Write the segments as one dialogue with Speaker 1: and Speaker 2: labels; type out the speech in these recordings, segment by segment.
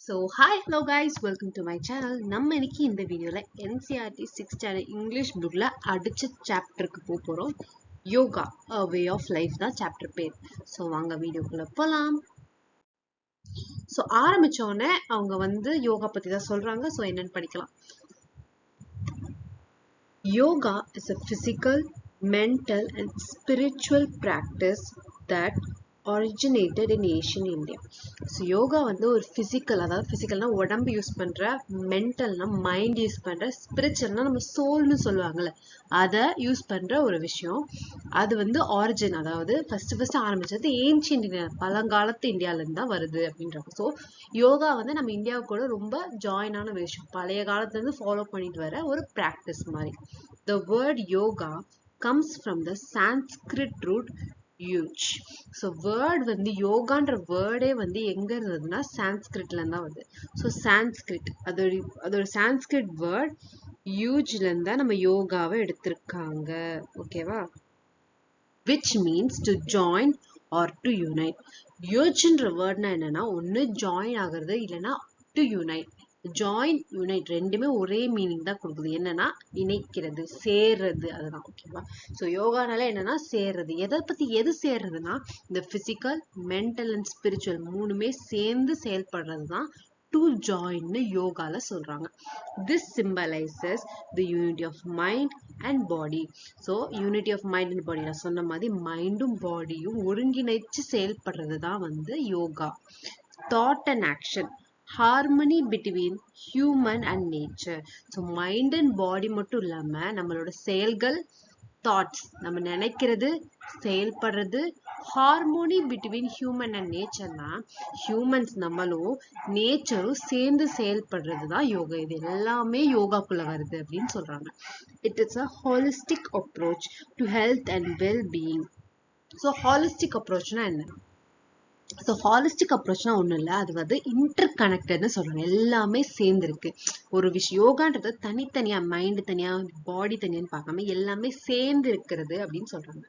Speaker 1: Hi, hello guys, welcome to my channel. நம்ம இன்னைக்கு இந்த வீடியோல NCERT 6th standard English bookல அடிச்ச சாப்டருக்கு போறோம். Yoga a way of life தான் சாப்டர் பேர். வாங்க வீடியோக்குள்ள போலாம். ஆரம்பிச்ச உடனே அவங்க யோகா பத்தி தான் சொல்றாங்க. என்னன்னு படிக்கலாம். Yoga is a physical, mental and spiritual practice that originated in ancient India. Yoga ஒரு physical, அதாவது physicalனா உடம்பு யூஸ் பண்ற, mentalனா மைண்ட் யூஸ் பண்ற, spiritualனா நம்ம சோல்னு சொல்லுவாங்கல்ல, அதை யூஸ் பண்ற ஒரு விஷயம். அது ஆரிஜின், அதாவது ஃபர்ஸ்ட் ஆரம்பிச்சது ஏன்ஷியன்ட் இந்தியா, பழங்காலத்து இந்தியால இருந்து தான் வருது அப்படின்றாங்க. யோகா நம்ம இந்தியாவுக்கு கூட ரொம்ப ஜாயினான விஷயம், பழைய காலத்துல இருந்து ஃபாலோ பண்ணிட்டு வர ஒரு பிராக்டிஸ் மாதிரி. The word yoga comes from the Sanskrit root yuj. Word யோகான்ற வேர்டே எங்க இருந்ததுன்னா சான்ஸ்கிரிட்ல இருந்தா வருது. சான்ஸ்கிரிட் அதோட சான்ஸ்கிரிட் வேர்ட் யூஜ்ல இருந்தா நம்ம யோகாவை எடுத்திருக்காங்க. ஓகேவா? which means to join or to unite. யூஜ்ன்ற வேர்ட்னா என்னன்னா, ஒன்னு ஜாயின் ஆகுறது, இல்லைன்னா டு யூனைட். ஜாயின், யூனைட் ரெண்டுமே ஒரே மீனிங் தான் கொடுக்குது. என்னன்னா இணைக்கிறது, சேர்றது, அதுதான். ஓகேவா? யோகானால என்னன்னா சேர்றது. எது சேர்றதுன்னா இந்த பிசிக்கல், மென்டல் அண்ட் ஸ்பிரிச்சுவல் மூணுமே சேர்ந்து செயல்படுறதுதான் டு ஜாயின் யோகால சொல்றாங்க. This symbolizes the unity of mind and body. Unity of mind and body, நான் சொன்ன மாதிரி மைண்டும் பாடியும் ஒருங்கிணைச்சு செயல்படுறது தான் yoga. Thought and action, harmony between human and nature. Mind and body மட்டும் இல்லாம நம்மளோட செயல்கள், தாட்ஸ், நம்ம நினைக்கிறது, செயல்படுறது, ஹார்மோனி பிட்வீன் ஹியூமன் அண்ட் நேச்சர்னா ஹியூமன்ஸ் நம்மளும் நேச்சரும் சேர்ந்து செயல்படுறது தான் யோகா. இது எல்லாமே யோகாக்குள்ள வருது அப்படின்னு சொல்றாங்க. It is a holistic approach to health and well being. Holistic அப்ரோச்னா என்ன? ஹாலிஸ்டிக் அப்ரோச்னா ஒண்ணும் இல்ல, அது இன்டர் கனெக்டட்னு சொல்றாங்க. எல்லாமே சேர்ந்து இருக்கு. ஒரு விஷயம் யோகான்றது தனித்தனியா, மைண்ட் தனியா, பாடி தனியான்னு பார்க்காம எல்லாமே சேர்ந்து இருக்கிறது அப்படின்னு சொல்றாங்க.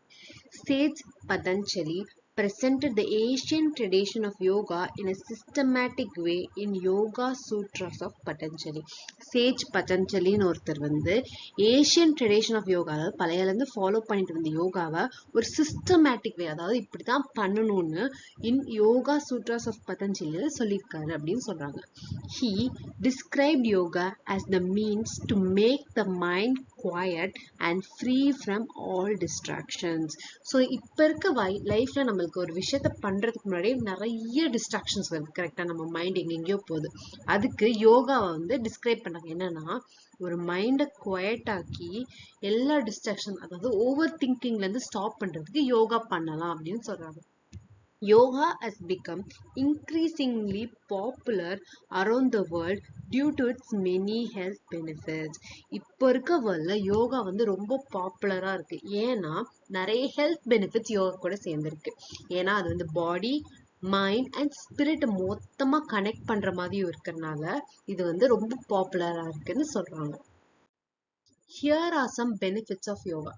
Speaker 1: Sage Patanjali presented the ancient tradition of yoga in a systematic way in Yoga Sutras of Patanjali. Sage Patanjali ஒருத்தர் ஏஷியன் ட்ரெடிஷன் ஆஃப் யோகா, அதாவது பழையில இருந்து ஃபாலோ பண்ணிட்டு வந்த யோகாவை ஒரு சிஸ்டமேட்டிக் வே, அதாவது இப்படிதான் பண்ணணும்னு இன் யோகா சூட்ராஸ் ஆஃப் பதஞ்சலியில சொல்லியிருக்காரு அப்படின்னு சொல்றாங்க. He described yoga as the means to make the mind quiet and free from all distractions. இப்ப இருக்க லைஃப்ல நம்மளுக்கு ஒரு விஷயத்த பண்றதுக்கு முன்னாடி நிறைய டிஸ்ட்ராக்ஷன்ஸ் வருது. கரெக்டா? நம்ம மைண்ட் எங்கெங்கயோ போகுது. அதுக்கு யோகாவை டிஸ்கிரைப் பண்ணாங்க. என்னன்னா, ஒரு மைண்டை குவைட் ஆக்கி எல்லா டிஸ்ட்ராக்ஷன், அதாவது ஓவர் திங்கிங்ல இருந்து ஸ்டாப் பண்றதுக்கு யோகா பண்ணலாம் அப்படின்னு சொல்றாங்க. Yoga has become increasingly popular around the world due to its many health benefits. இப்போ இருக்க வேர்ல்ட்ல யோகா ரொம்ப பாப்புலரா இருக்கு. ஏன்னா நிறைய ஹெல்த் பெனிஃபிட்ஸ் யோகா கூட சேர்ந்துருக்கு. ஏன்னா அது பாடி, மைண்ட் அண்ட் ஸ்பிரிட் மொத்தமா கனெக்ட் பண்ற மாதிரியும் இருக்கிறதுனால இது ரொம்ப பாப்புலரா இருக்குன்னு சொல்றாங்க. Here are some benefits of yoga.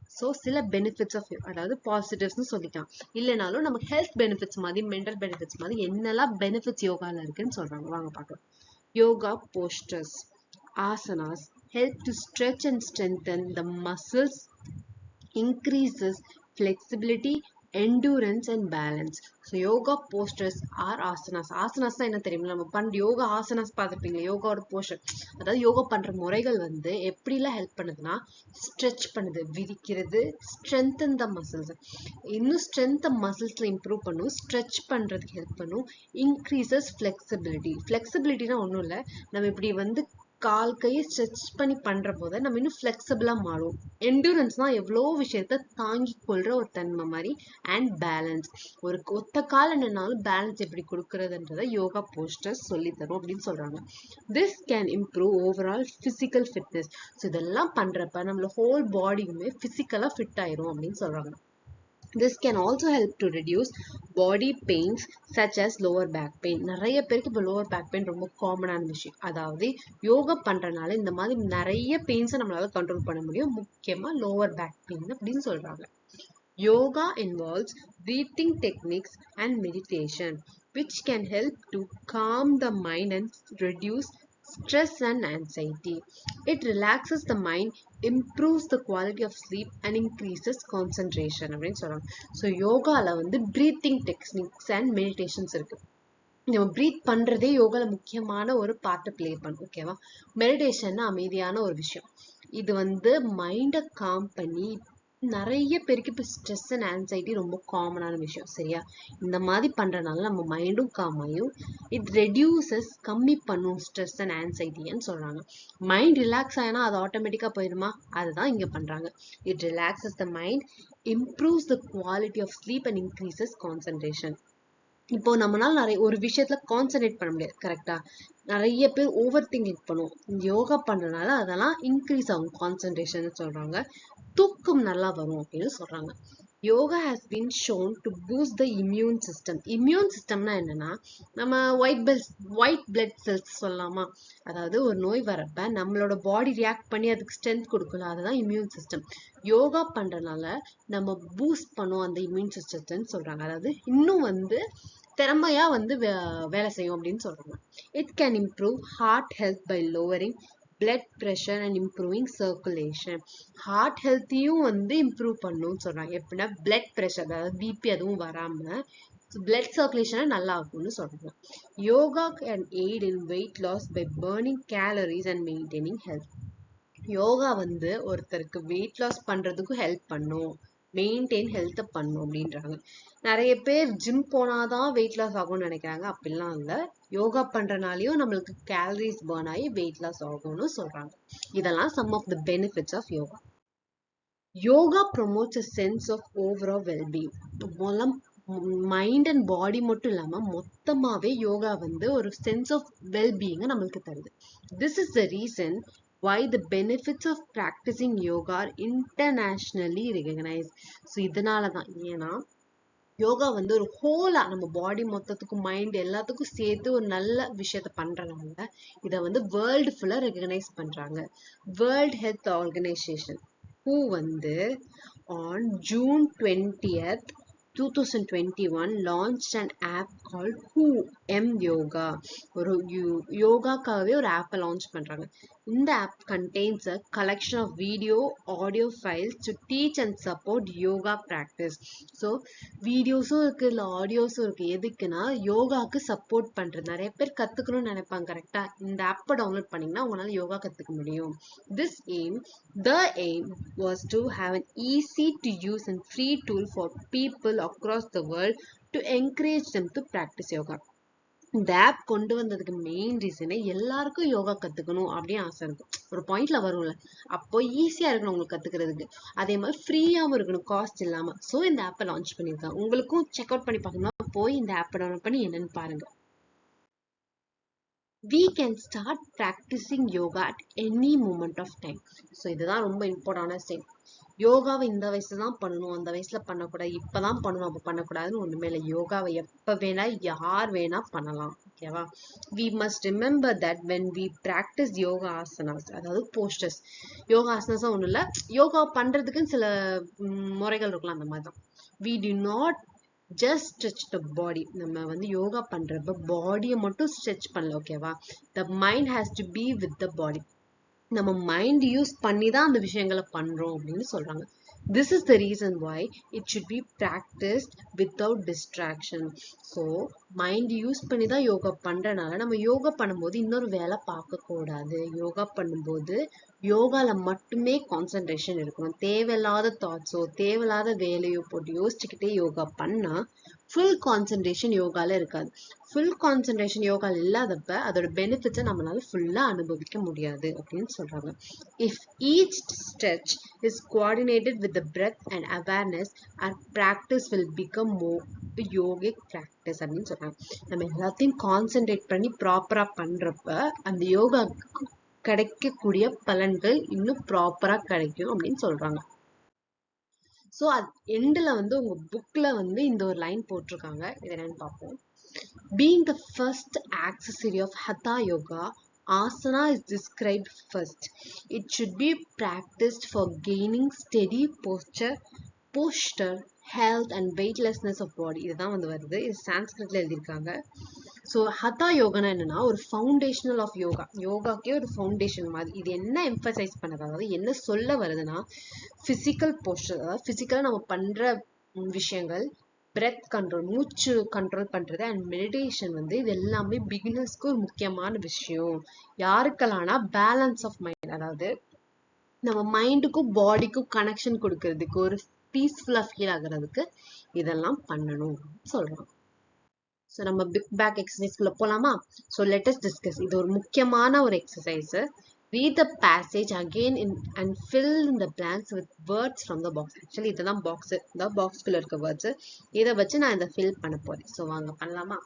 Speaker 1: சில benefits of yoga, அதாவது positives சொல்லிக்கலாம். இல்லைனாலும் நம்ம health benefits மாதிரி, mental benefits மாதிரி என்னெல்லாம் benefits யோகால இருக்குன்னு சொல்றாங்க. வாங்க பார்க்கலாம். Yoga postures, asanas help to stretch and strengthen the muscles, increases flexibility, endurance and balance. Yoga postures are asanas. asanas என்ன தெரியுமா? நம்ம பண்ற யோகா ஆசனாஸ் பார்த்திருப்பீங்க. யோகாவோட போஸ்டர், அதாவது யோகா பண்ற முறைகள் எப்படிலாம் ஹெல்ப் பண்ணுதுன்னா, ஸ்ட்ரெச் பண்ணுது, விரிக்கிறது, ஸ்ட்ரென்தன் த மசில்ஸ், இன்னும் ஸ்ட்ரென்த் மசில்ஸ்ல இம்ப்ரூவ் பண்ணும், ஸ்ட்ரெச் பண்றதுக்கு ஹெல்ப் பண்ணும், இன்க்ரீசஸ் ஃபிளெக்சிபிலிட்டி. ஃபிளெக்சிபிலிட்டினா ஒன்றும் இல்லை, நம்ம இப்படி கால் கையை ஸ்ட்ரெச் பண்ணி பண்ற போது நம்ம இன்னும் ஃபிளெக்சிபிளா மாறும். என்டூரன்ஸ்னா எவ்வளோ விஷயத்த தாங்கி கொள்ற ஒரு தன்மை மாதிரி. அண்ட் பேலன்ஸ், ஒரு ஒத்த கால் என்னன்னாலும் பேலன்ஸ் எப்படி கொடுக்கறதுன்றத யோகா போஸ்டர்ஸ் சொல்லி தரும் அப்படின்னு சொல்றாங்க. This can improve overall physical fitness. இதெல்லாம் பண்றப்ப நம்மளோட ஹோல் பாடியுமே பிசிக்கலா ஃபிட் ஆயிரும் அப்படின்னு சொல்றாங்க. This can also help to reduce body pains such as lower back pain. நிறைய பேருக்கு இப்போ lower back pain ரொம்ப காமனான விஷயம். அதாவது யோகா பண்றதுனால இந்த மாதிரி நிறைய பெயின்ஸை நம்மளால கண்ட்ரோல் பண்ண முடியும், முக்கியமா lower back pain அப்படின்னு சொல்றாங்க. Yoga involves breathing techniques and meditation. which can help to calm the mind and reduce stress and anxiety. It relaxes the mind, improves the quality of sleep and increases concentration அப்படின்னு சொல்றாங்க. So யோகால வந்து breathing techniques and meditations இருக்கு. நம்ம breath பண்றதே யோகால முக்கியமான ஒரு பார்ட்டை play பண்ணும். ஓகேவா? மெடிடேஷன் அமைதியான ஒரு விஷயம். இது வந்து மைண்டை காம் பண்ணி நிறைய பேருக்கு இப்போ ஸ்ட்ரெஸ் அண்ட் ஆன்சைட்டி ரொம்ப காமனான விஷயம். சரியா? இந்த மாதிரி பண்றதுனால நம்ம மைண்டும் காம் ஆகும். இட் ரெடியூசஸ், கம்மி பண்ணும் ஸ்ட்ரெஸ் அண்ட் ஆன்சைட்டின்னு சொல்றாங்க. மைண்ட் ரிலாக்ஸ் ஆயினா அது ஆட்டோமேட்டிக்கா போயிடுமா? அதுதான் இங்க பண்றாங்க. It relaxes the mind, improves the quality of sleep and increases concentration. இப்போ நம்மளால நிறைய ஒரு விஷயத்துல கான்சென்ட்ரேட் பண்ண முடியாது. கரெக்டா? நிறைய பேர் ஓவர் திங்கிங் பண்ணுவோம். யோகா பண்றதுனால அதெல்லாம் இன்க்ரீஸ் ஆகும் கான்சென்ட்ரேஷன் சொல்றாங்க. தூக்கம் நல்லா வரும் அப்படின்னு சொல்றாங்க. Yoga has been shown to boost the immune system. Immune சிஸ்டம்னா என்னன்னா, நம்ம ஒயிட் பிளட் செல்ஸ் சொல்லலாமா? அதாவது ஒரு நோய் வரப்ப நம்மளோட பாடி ரியாக்ட் பண்ணி அதுக்கு ஸ்ட்ரென்த் கொடுக்கல, அதுதான் இம்யூன் சிஸ்டம். யோகா பண்றதுனால நம்ம பூஸ்ட் பண்ணுவோம் அந்த இம்யூன் சிஸ்டம்னு சொல்றாங்க. அதாவது இன்னும் வந்து திறமையா வந்து வேலை செய்யும் அப்படின்னு சொல்றாங்க. It can improve heart health by lowering blood pressure and improving circulation. Heart ஹெல்த்தையும் வந்து இம்ப்ரூவ் பண்ணும்னு சொல்றாங்க. எப்படின்னா blood pressure, அதாவது பிபி அதுவும் வராம blood circulation நல்லா ஆகும்னு சொல்றாங்க. Yoga can aid in weight loss by burning calories and maintaining health. Yoga வந்து ஒருத்தருக்கு வெயிட் லாஸ் பண்றதுக்கும் ஹெல்ப் பண்ணும், மெயின்டைன் ஹெல்த்தை பண்ணும் அப்படின்றாங்க. நிறைய பேர் ஜிம் போனாதான் வெயிட் லாஸ் ஆகும்னு நினைக்கிறாங்க. அப்படிலாம் இல்லை. யோகா பண்றதுனாலயும் நம்மளுக்கு கேலரிஸ் பர்ன் ஆகி வெயிட் லாஸ் ஆகும்னு சொல்றாங்க. இதெல்லாம் some of the benefits of yoga. Yoga promotes a sense of overall wellbeing. மூலம் மைண்ட் அண்ட் பாடி மட்டும் இல்லாம மொத்தமாவே யோகா வந்து ஒரு சென்ஸ் ஆஃப் வெல்பீயிங்க நம்மளுக்கு தருது. This is the reason why the benefits of practicing yoga are internationally recognized. So இதனால தான், ஏன்னா யோகா வந்து ஒரு ஹோலா நம்ம பாடி மொத்தத்துக்கும் மைண்ட் எல்லாத்துக்கும் சேர்த்து ஒரு நல்ல விஷயத்த பண்றதுனால இதை வந்து வேர்ல்டு ஃபுல்லா ரெகனைஸ் பண்றாங்க. வேர்ல்ட் ஹெல்த் ஆர்கனைசேஷன் who வந்து on June 20th 2021 launched an app called Who M Yoga. ஒரு யோகாக்காகவே ஒரு ஆப்பை லான்ச் பண்றாங்க. இந்த app contains a collection of video audio files to teach and support yoga practice. So வீடியோஸும் இருக்கு, இல்லை ஆடியோஸும் இருக்கு. எதுக்குன்னா யோகாக்கு சப்போர்ட் பண்றது. நிறைய பேர் கத்துக்கணும்னு நினைப்பாங்க. கரெக்டா? இந்த ஆப்பை டவுன்லோட் பண்ணீங்கன்னா உங்களால யோகா கத்துக்க முடியும். The aim was to have an easy to use and free tool for people across the world to encourage them to practice yoga. இந்த ஆப் கொண்டு வந்ததுக்கு மெயின் ரீசனே எல்லாருக்கும் யோகா கத்துக்கணும் அப்படின்னு ஆசை இருக்கும். ஒரு பாயிண்ட்ல வரும்ல, அப்போ ஈஸியா இருக்கணும் உங்களுக்கு கத்துக்கிறதுக்கு. அதே மாதிரி ஃப்ரீயாவும் இருக்கணும், காஸ்ட் இல்லாம. ஸோ இந்த ஆப்பை லான்ச் பண்ணியிருக்காங்க. உங்களுக்கும் செக் அவுட் பண்ணி பார்க்கணும்னா போய் இந்த ஆப்பை டவுன்லோட் பண்ணி என்னன்னு பாருங்க. We can start practicing yoga at any moment of time. So இதுதான் ரொம்ப இம்பார்ட்டன்டான ஸ்டெப். யோகாவை இந்த வயசுல தான் பண்ணணும், அந்த வயசுல பண்ணக்கூடாது, இப்பதான் பண்ணணும், அப்ப பண்ணக்கூடாதுன்னு ஒண்ணுமே இல்லை. யோகாவை எப்ப வேணா யார் வேணா பண்ணலாம். ஓகேவா? we must remember that when we practice yoga asanas, அதாவது postures, யோகா ஆசனாஸ் ஒண்ணும் இல்ல, யோகா பண்றதுக்குன்னு சில முறைகள் இருக்கலாம். அந்த மாதிரிதான். we do not just stretch the body. நம்ம வந்து யோகா பண்றப்ப பாடியை மட்டும் ஸ்ட்ரெச் பண்ணல. ஓகேவா? the mind has to be with the body. நம்ம மைண்ட் யூஸ் பண்ணி தான் அந்த விஷயங்களை பண்றோம் அப்படின்னு சொல்றாங்க. This is the reason why it should be practiced without distraction. So mind use பண்ணி தான் யோகா பண்றதுனால நம்ம யோகா பண்ணும்போது இன்னொரு வேலை பார்க்க கூடாது. யோகா பண்ணும்போது யோகால மட்டுமே கான்சென்ட்ரேஷன் இருக்கணும். தேவையில்லாத தாட்ஸோ தேவையில்லாத வேலையோ போட்டு யோசிச்சுக்கிட்டே யோகா பண்ணா ஃபுல் கான்சென்ட்ரேஷன் யோகால இருக்காது. ஃபுல் கான்சென்ட்ரேஷன் யோகால இல்லாதப்ப அதோட பெனிஃபிட்ஸை நம்மளால ஃபுல்லா அனுபவிக்க முடியாது அப்படின்னு சொல்றாங்க. If each stretch is coordinated with the breath and awareness, our practice will become more yogic practice அப்படின்னு சொல்றாங்க. நம்ம எல்லாத்தையும் கான்சென்ட்ரேட் பண்ணி ப்ராப்பரா பண்றப்ப அந்த யோகா கிடைக்கக்கூடிய பலன்கள் இன்னும் ப்ராப்பரா கிடைக்கும் அப்படின்னு சொல்றாங்க. ஸோ அது எண்டில் வந்து உங்க புக்ல வந்து இந்த ஒரு லைன் போட்டிருக்காங்க. இது என்னன்னு பார்ப்போம். Being the first accessory of Hatha Yoga, asana is described first. It should be practiced for gaining steady posture, posture, health and weightlessness of body. இதுதான் வந்து வருது. இது சான்ஸ்கிரிட்ல எழுதியிருக்காங்க. ஸோ ஹதா யோகானா என்னன்னா ஒரு ஃபவுண்டேஷனல் ஆஃப் யோகா. யோகாக்கே ஒரு ஃபவுண்டேஷன் மாதிரி. இது என்ன எம்பசைஸ் பண்ணது, அதாவது என்ன சொல்ல வருதுன்னா பிசிக்கல் போஸ்டர், அதாவது பிசிக்கலா நம்ம பண்ற விஷயங்கள், பிரெத் கண்ட்ரோல், மூச்சு கண்ட்ரோல் பண்றது அண்ட் மெடிடேஷன் வந்து இது எல்லாமே பிகினர்ஸ்க்கு ஒரு முக்கியமான விஷயம். யாருக்கெல்லாம்னா பேலன்ஸ் ஆஃப் மைண்ட், அதாவது நம்ம மைண்டுக்கும் பாடிக்கும் கனெக்ஷன் கொடுக்கறதுக்கு, ஒரு பீஸ்ஃபுல்லா ஃபீல் ஆகுறதுக்கு இதெல்லாம் பண்ணணும் சொல்றோம். ஸோ நம்ம பிக் பேக் எக்ஸசைஸ்க்குள்ள போலாமா? So let us discuss. இது ஒரு முக்கியமான ஒரு exercise. Read the passage again and fill in the blanks with words from the box. Actually இதுதான் பாக்ஸ், இந்த பாக்ஸ்குள்ள இருக்க வேர்ட்ஸ். இதை வச்சு நான் இதை ஃபில் பண்ண போறேன். ஸோ வாங்க பண்ணலாமா?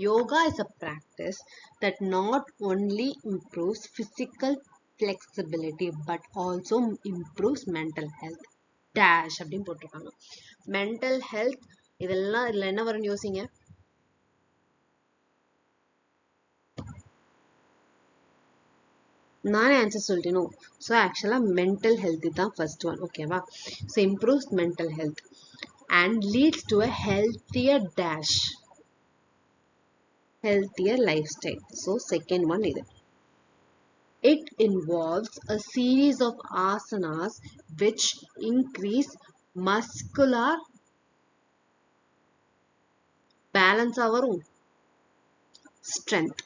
Speaker 1: Yoga is a practice that not only improves physical flexibility but also improves mental health. Dash அப்படின்னு போட்டிருக்காங்க. மென்டல் ஹெல்த் இதெல்லாம் இதுல என்ன வரும்னு யோசிங்க. நானே ஆன்சர் சொல்லிட்டேன். ஸோ ஆக்சுவலா மென்டல் ஹெல்த் தான் ஃபர்ஸ்ட் ஒன். ஓகேவா? So improves mental health and leads to a healthier dash, healthier lifestyle. So second one is it involves a series of asanas which increase muscular balance வரும், strength.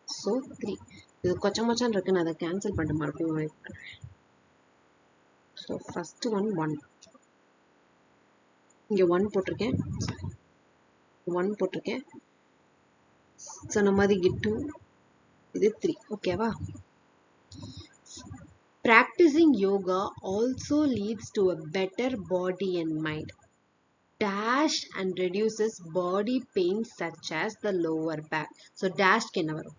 Speaker 1: So 3. இது கொச்சமச்சான் இருக்கு, நான் அதை cancel பண்ண மறுபடியும். So first one 1, இங்க 1 போட்டிருக்கேன், 1 போட்டிருக்கேன். சொன்ன மாதிரி 2, இது 3. ஓகேவா? Practicing yoga also leads to a better body and mind. Dash and reduces body pain such as the lower back. So dash க்கு என்ன வரும்?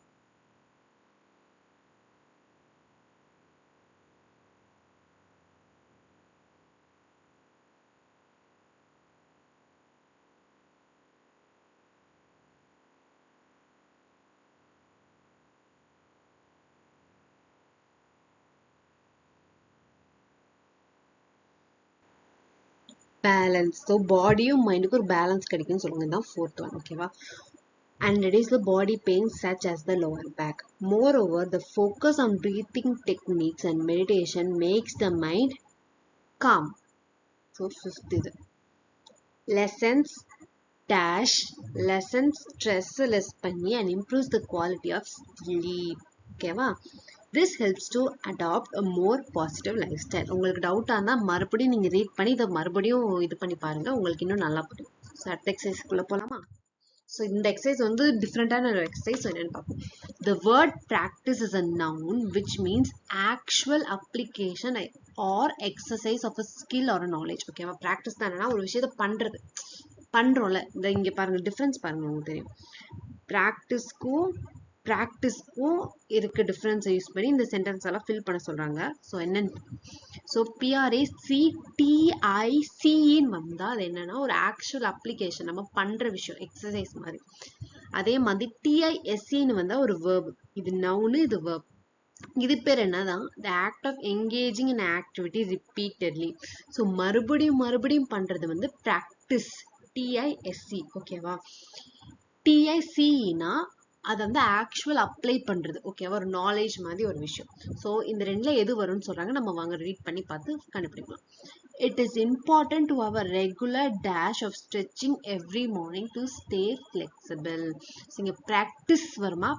Speaker 1: பேலன்ஸ். ஸோ பாடியும் மைண்டுக்கு ஒரு பேலன்ஸ் கிடைக்கும்னு சொல்லுங்க. தான் ஃபோர்த் ஒன். ஓகேவா? and reduce the body pain such as the lower back. Moreover, the focus on breathing techniques and meditation makes the mind calm. So fifth is lessons dash lessons stress less பண்ணி and improves the quality of sleep. ஓகேவா? This helps to adopt a more positive lifestyle. உங்களுக்கு டவுட்டா இருந்தா மறுபடியும் நீங்க read பண்ணி இதை மறுபடியும் இது பண்ணி பாருங்க, உங்களுக்கு இன்னும் நல்லா புரியும். ஸோ அடுத்த எக்ஸசைஸ்க்குள்ள போலாமா? ஸோ இந்த எக்ஸசைஸ் வந்து டிஃப்ரெண்டான ஒரு எக்ஸசைஸ். என்னன்னு பார்ப்போம். The word practice is a noun which means actual application or exercise of a skill or a knowledge. ஓகேவா? ப்ராக்டிஸ் தான் என்னன்னா ஒரு விஷயத்த பண்றது, பண்றோம்ல. இந்த இங்க பாருங்க டிஃபரன்ஸ் பாருங்க, உங்களுக்கு தெரியும். ப்ராக்டிஸ்க்கும் இதுக்கு டிஃபரன்ஸ் யூஸ் பண்ணி இந்த சென்டென்ஸ் எல்லாம் ஃபில் பண்ண சொல்றாங்க. ஸோ என்னன்னு, ஸோ PRACTICன்னு வந்தா அது என்னன்னா ஒரு ஆக்சுவல் அப்ளிகேஷன், நம்ம பண்ற விஷயம், எக்ஸசைஸ் மாதிரி. அதே மாதிரி TISCன்னு வந்தா ஒரு வேர்ப். இது நவுனு, இது வேர்ப். இது பேர் என்னதான் the act of engaging in activity repeatedly. So மறுபடியும் பண்றது வந்து ப்ராக்டிஸ், TISC. ஓகேவா? TICனா அது வந்து ஆக்சுவல் அப்ளை பண்றது. ஓகேவா? ஒரு நாலேஜ் மாதிரி ஒரு விஷயம். ஸோ இந்த ரெண்டுல எது வரும்னு சொல்றாங்க, நம்ம வாங்க ரீட் பண்ணி பார்த்து கண்டுபிடிக்கலாம். It is important to have a regular dash of stretching every morning to stay flexible. இங்க practice வருமா,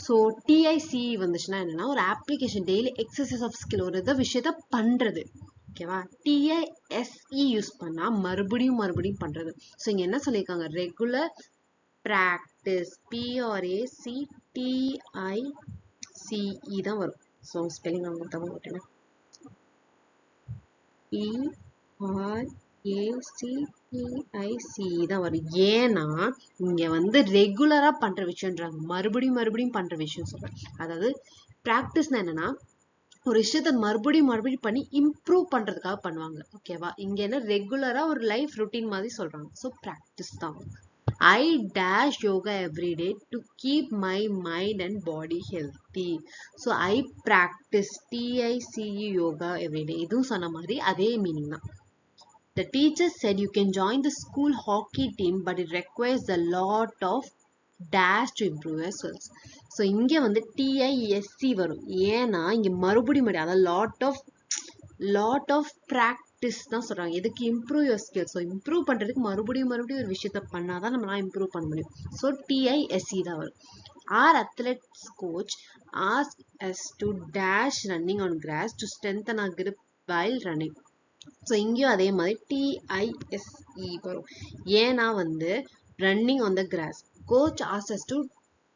Speaker 1: ஸோ TIC வந்துச்சுன்னா என்னன்னா ஒரு application, daily exercise of skill, ஒரு இதை விஷயத்த பண்றது. ஓகேவா? TISE யூஸ் பண்ணா மறுபடியும் பண்றது. ஸோ இங்க என்ன சொல்லியிருக்காங்க, ரெகுலர் practice, PRACTICE தான் வரும். ஸோ ஸ்பெல்லிங் அவங்க தவிர விட்டேன். PRACTICE தான் வரும். ஏன்னா இங்க வந்து ரெகுலரா பண்ற விஷயம்ன்றாங்க, மறுபடியும் பண்ற விஷயம் சொல்றேன். அதாவது பிராக்டிஸ்னா என்னன்னா ஒரு விஷயத்த மறுபடியும் பண்ணி இம்ப்ரூவ் பண்றதுக்காக பண்ணுவாங்க. ஓகேவா? இங்க என்ன ரெகுலரா ஒரு லைஃப் ரொட்டீன் மாதிரி சொல்றாங்க. ஸோ பிராக்டிஸ் தான். I dash yoga every day to keep my mind and body healthy. So I practice TICE yoga every day. இதுவும் சொன்ன மாதிரி அதே மீனிங் தான். The teacher said you can join the school hockey team, but it requires a lot of dash to improve your skills. So இங்கே வந்து TISC வரும். ஏன்னா இங்கே மறுபடியும் அதாவது லாட் ஆஃப் ப்ராக்டிஸ் தான் சொல்கிறாங்க. எதுக்கு? Improve your skills. So improve பண்ணுறதுக்கு மறுபடியும் ஒரு விஷயத்த பண்ணால் தான் நம்மளால் இம்ப்ரூவ் பண்ண முடியும். ஸோ TISC தான் வரும். Our athletics coach asked us to dash running on grass to strengthen our grip while running. So இங்கேயும் அதே மாதிரி TISE வரும். ஏன்னா வந்து running on the cross. Coach asks us to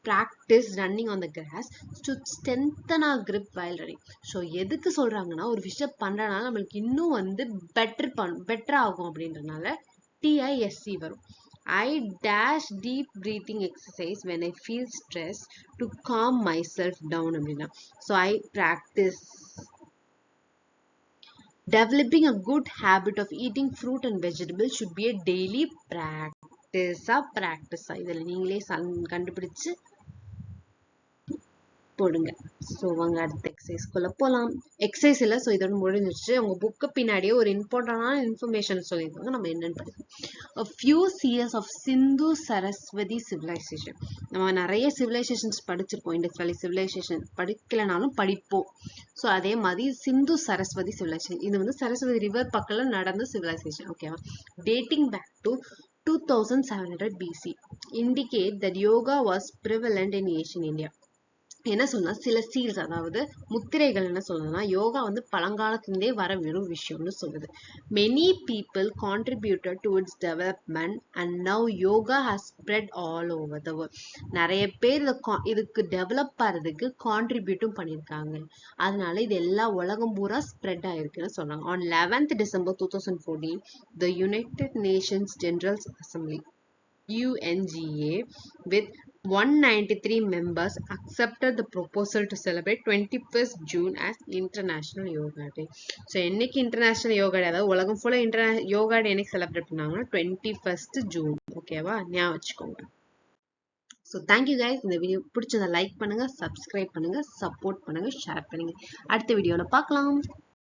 Speaker 1: practice running on the grass to strengthen our grip while running. So எதுக்கு சொல்றாங்கன்னா ஒரு விஷயம் பண்றதுனால நம்மளுக்கு இன்னும் வந்து பெட்டர் ஆகும் அப்படின்றனால TISC வரும். I dash deep breathing exercise when I feel stressed to calm myself down அப்படின்னா. So I practice developing a good habit of eating fruit and vegetables should be a daily practice. இதில் நீங்களே கண்டுபிடிச்சு போடுங்க. So வாங்க அடுத்த எக்ஸசைஸ்க்குள்ள போகலாம். Exercise இல்லை, so இதோட முடிஞ்சிருச்சு. உங்க புக்கு பின்னாடியே ஒரு இம்பார்ட்டன்டான இன்ஃபர்மேஷன் சொல்லியிருக்காங்க. நம்ம என்னன்னு படிக்கலாம். A few years of Sindhu Saraswati civilization. நம்ம நிறைய சிவிலைசேஷன்ஸ் படிச்சிருப்போம். இண்டஸ் வேலி சிவிலைசேஷன் படிக்கலனாலும் படிப்போம். ஸோ அதே மாதிரி சிந்து சரஸ்வதி சிவிலைசேஷன், இது வந்து சரஸ்வதி ரிவர் பக்கத்துல நடந்த சிவிலைசேஷன். ஓகேவா? Dating back to 2700 BC indicate that yoga was prevalent in ancient India. என்ன சொன்னா சில சீல்ஸ், அதாவது முத்திரைகள் என்ன சொல்லுதுன்னா யோகா வந்து பழங்காலத்திலே வர வெறும் விஷயம்னு சொல்லுது. Many people contributed to its development and now yoga has spread all over the world. நிறைய பேர் இதுக்கு டெவலப் ஆகிறதுக்கு கான்ட்ரிபியூட்டும் பண்ணியிருக்காங்க. அதனால இது எல்லா உலகம் பூரா ஸ்ப்ரெட் ஆயிருக்குன்னு சொன்னாங்க. On 11th December 2014, the United Nations General Assembly UNGA with 193 members accepted the proposal to celebrate 21st June as International Yoga Day. So என்னைக்கு இன்டர்நேஷனல் யோகா டே, அதாவது உலகம் ஃபுல்லாக யோகா டே என்னைக்கு செலிப்ரேட் பண்ணாங்கன்னா 21st June. ஓகேவா? ஞாபகம் வச்சுக்கோங்க. So thank you guys. இந்த வீடியோ பிடிச்சதை லைக் பண்ணுங்க, சப்ஸ்கிரைப் பண்ணுங்க, சப்போர்ட் பண்ணுங்க, ஷேர் பண்ணுங்க. அடுத்த வீடியோவில் பார்க்கலாம்.